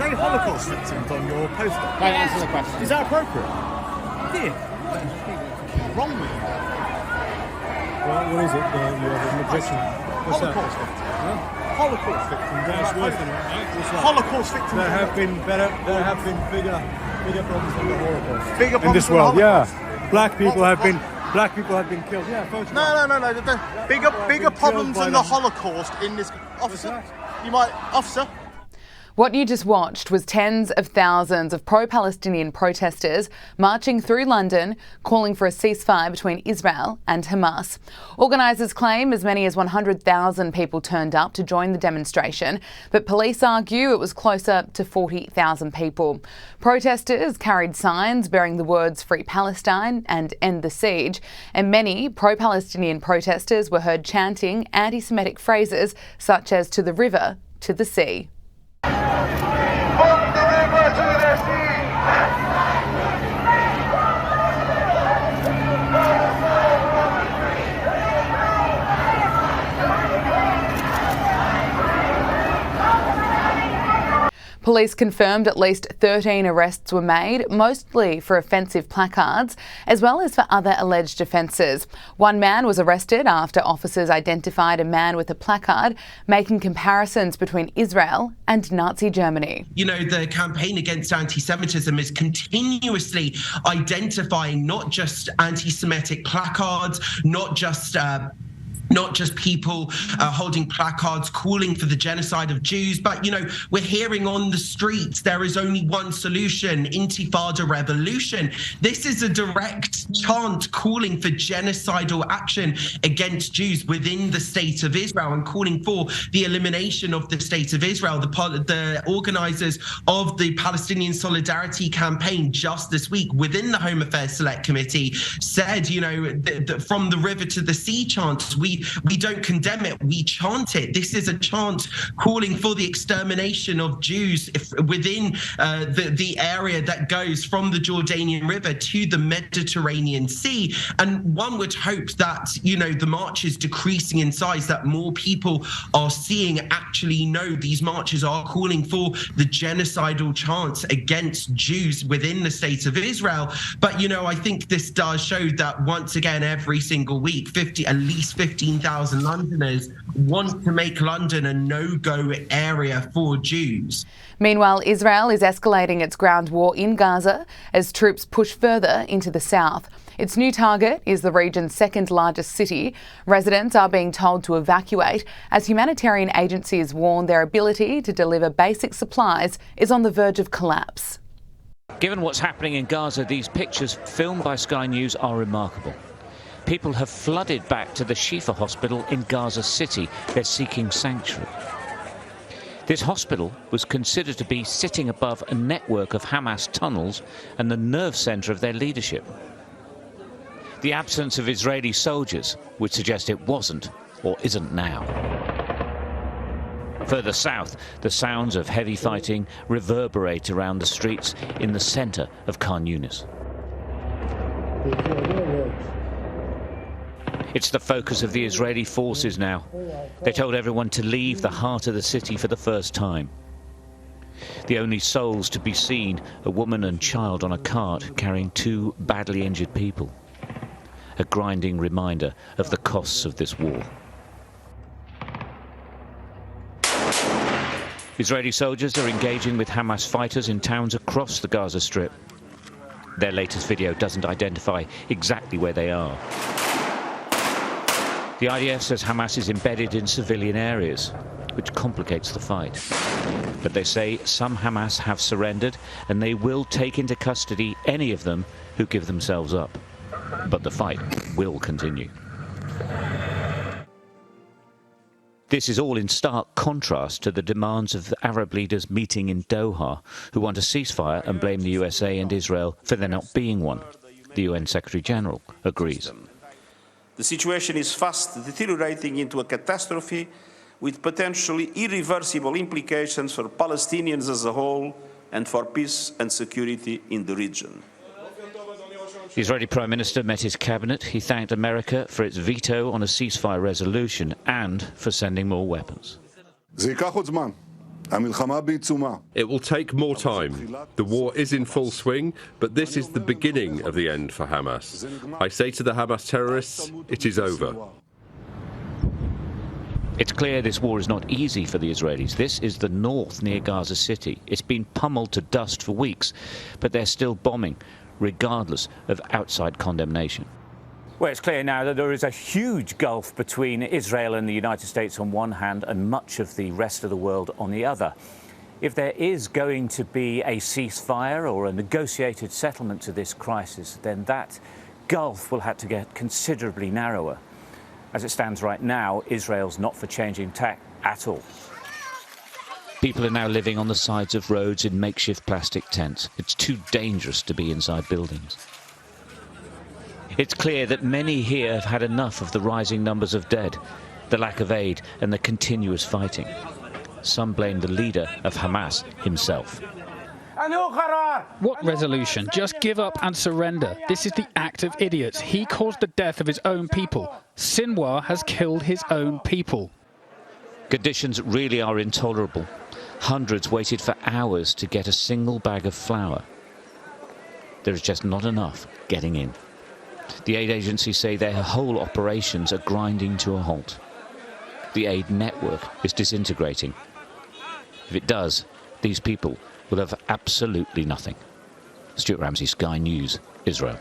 say Holocaust victims on your poster? Don't answer the question. Is that appropriate? Yeah. Wrong with you. What is it? You have a magician. What's Holocaust that? victims. Huh? Holocaust victims. That's worse than that. What's that? Holocaust victims. There have been bigger problems than the Holocaust. Bigger in this problems than the world, Holocaust. yeah. Black people have been killed. Yeah, photograph. No. Bigger problems than the Holocaust in this. Officer, officer. What you just watched was tens of thousands of pro-Palestinian protesters marching through London, calling for a ceasefire between Israel and Hamas. Organisers claim as many as 100,000 people turned up to join the demonstration, but police argue it was closer to 40,000 people. Protesters carried signs bearing the words "Free Palestine" and "End the Siege," and many pro-Palestinian protesters were heard chanting anti-Semitic phrases such as "to the river, to the sea." From the river to the sea. Police confirmed at least 13 arrests were made, mostly for offensive placards, as well as for other alleged offences. One man was arrested after officers identified a man with a placard making comparisons between Israel and Nazi Germany. You know, the campaign against anti-Semitism is continuously identifying not just anti-Semitic placards, not just people holding placards calling for the genocide of Jews, but, you know, we're hearing on the streets there is only one solution: Intifada revolution. This is a direct chant calling for genocidal action against Jews within the state of Israel and calling for the elimination of the state of Israel. The organisers of the Palestinian Solidarity Campaign just this week within the Home Affairs Select Committee said, you know, from the river to the sea chants, we don't condemn it, we chant it. This is a chant calling for the extermination of Jews within the area that goes from the Jordanian River to the Mediterranean Sea. And one would hope that, you know, the march is decreasing in size, that more people are seeing actually, no, these marches are calling for the genocidal chants against Jews within the state of Israel. But, you know, I think this does show that once again, every single week, at least 15,000 Londoners want to make London a no-go area for Jews. Meanwhile, Israel is escalating its ground war in Gaza as troops push further into the south. Its new target is the region's second largest city. Residents are being told to evacuate as humanitarian agencies warn their ability to deliver basic supplies is on the verge of collapse. Given what's happening in Gaza, these pictures filmed by Sky News are remarkable. People have flooded back to the Shifa hospital in Gaza City. They're seeking sanctuary. This hospital was considered to be sitting above a network of Hamas tunnels and the nerve centre of their leadership. The absence of Israeli soldiers would suggest it wasn't or isn't now. Further south, the sounds of heavy fighting reverberate around the streets in the centre of Khan Yunis. It's the focus of the Israeli forces now. They told everyone to leave the heart of the city for the first time. The only souls to be seen, a woman and child on a cart carrying two badly injured people. A grinding reminder of the costs of this war. Israeli soldiers are engaging with Hamas fighters in towns across the Gaza Strip. Their latest video doesn't identify exactly where they are. The IDF says Hamas is embedded in civilian areas, which complicates the fight. But they say some Hamas have surrendered and they will take into custody any of them who give themselves up. But the fight will continue. This is all in stark contrast to the demands of the Arab leaders meeting in Doha, who want a ceasefire and blame the USA and Israel for there not being one. The UN Secretary General agrees. The situation is fast deteriorating into a catastrophe with potentially irreversible implications for Palestinians as a whole and for peace and security in the region. The Israeli Prime Minister met his cabinet. He thanked America for its veto on a ceasefire resolution and for sending more weapons. It will take more time. The war is in full swing, but this is the beginning of the end for Hamas. I say to the Hamas terrorists, it is over. It's clear this war is not easy for the Israelis. This is the north near Gaza City. It's been pummeled to dust for weeks, but they're still bombing, regardless of outside condemnation. Well, it's clear now that there is a huge gulf between Israel and the United States on one hand and much of the rest of the world on the other. If there is going to be a ceasefire or a negotiated settlement to this crisis, then that gulf will have to get considerably narrower. As it stands right now, Israel's not for changing tack at all. People are now living on the sides of roads in makeshift plastic tents. It's too dangerous to be inside buildings. It's clear that many here have had enough of the rising numbers of dead, the lack of aid and the continuous fighting. Some blame the leader of Hamas himself. What resolution? Just give up and surrender. This is the act of idiots. He caused the death of his own people. Sinwar has killed his own people. Conditions really are intolerable. Hundreds waited for hours to get a single bag of flour. There is just not enough getting in. The aid agencies say their whole operations are grinding to a halt. The aid network is disintegrating. If it does, these people will have absolutely nothing. Stuart Ramsey, Sky News, Israel.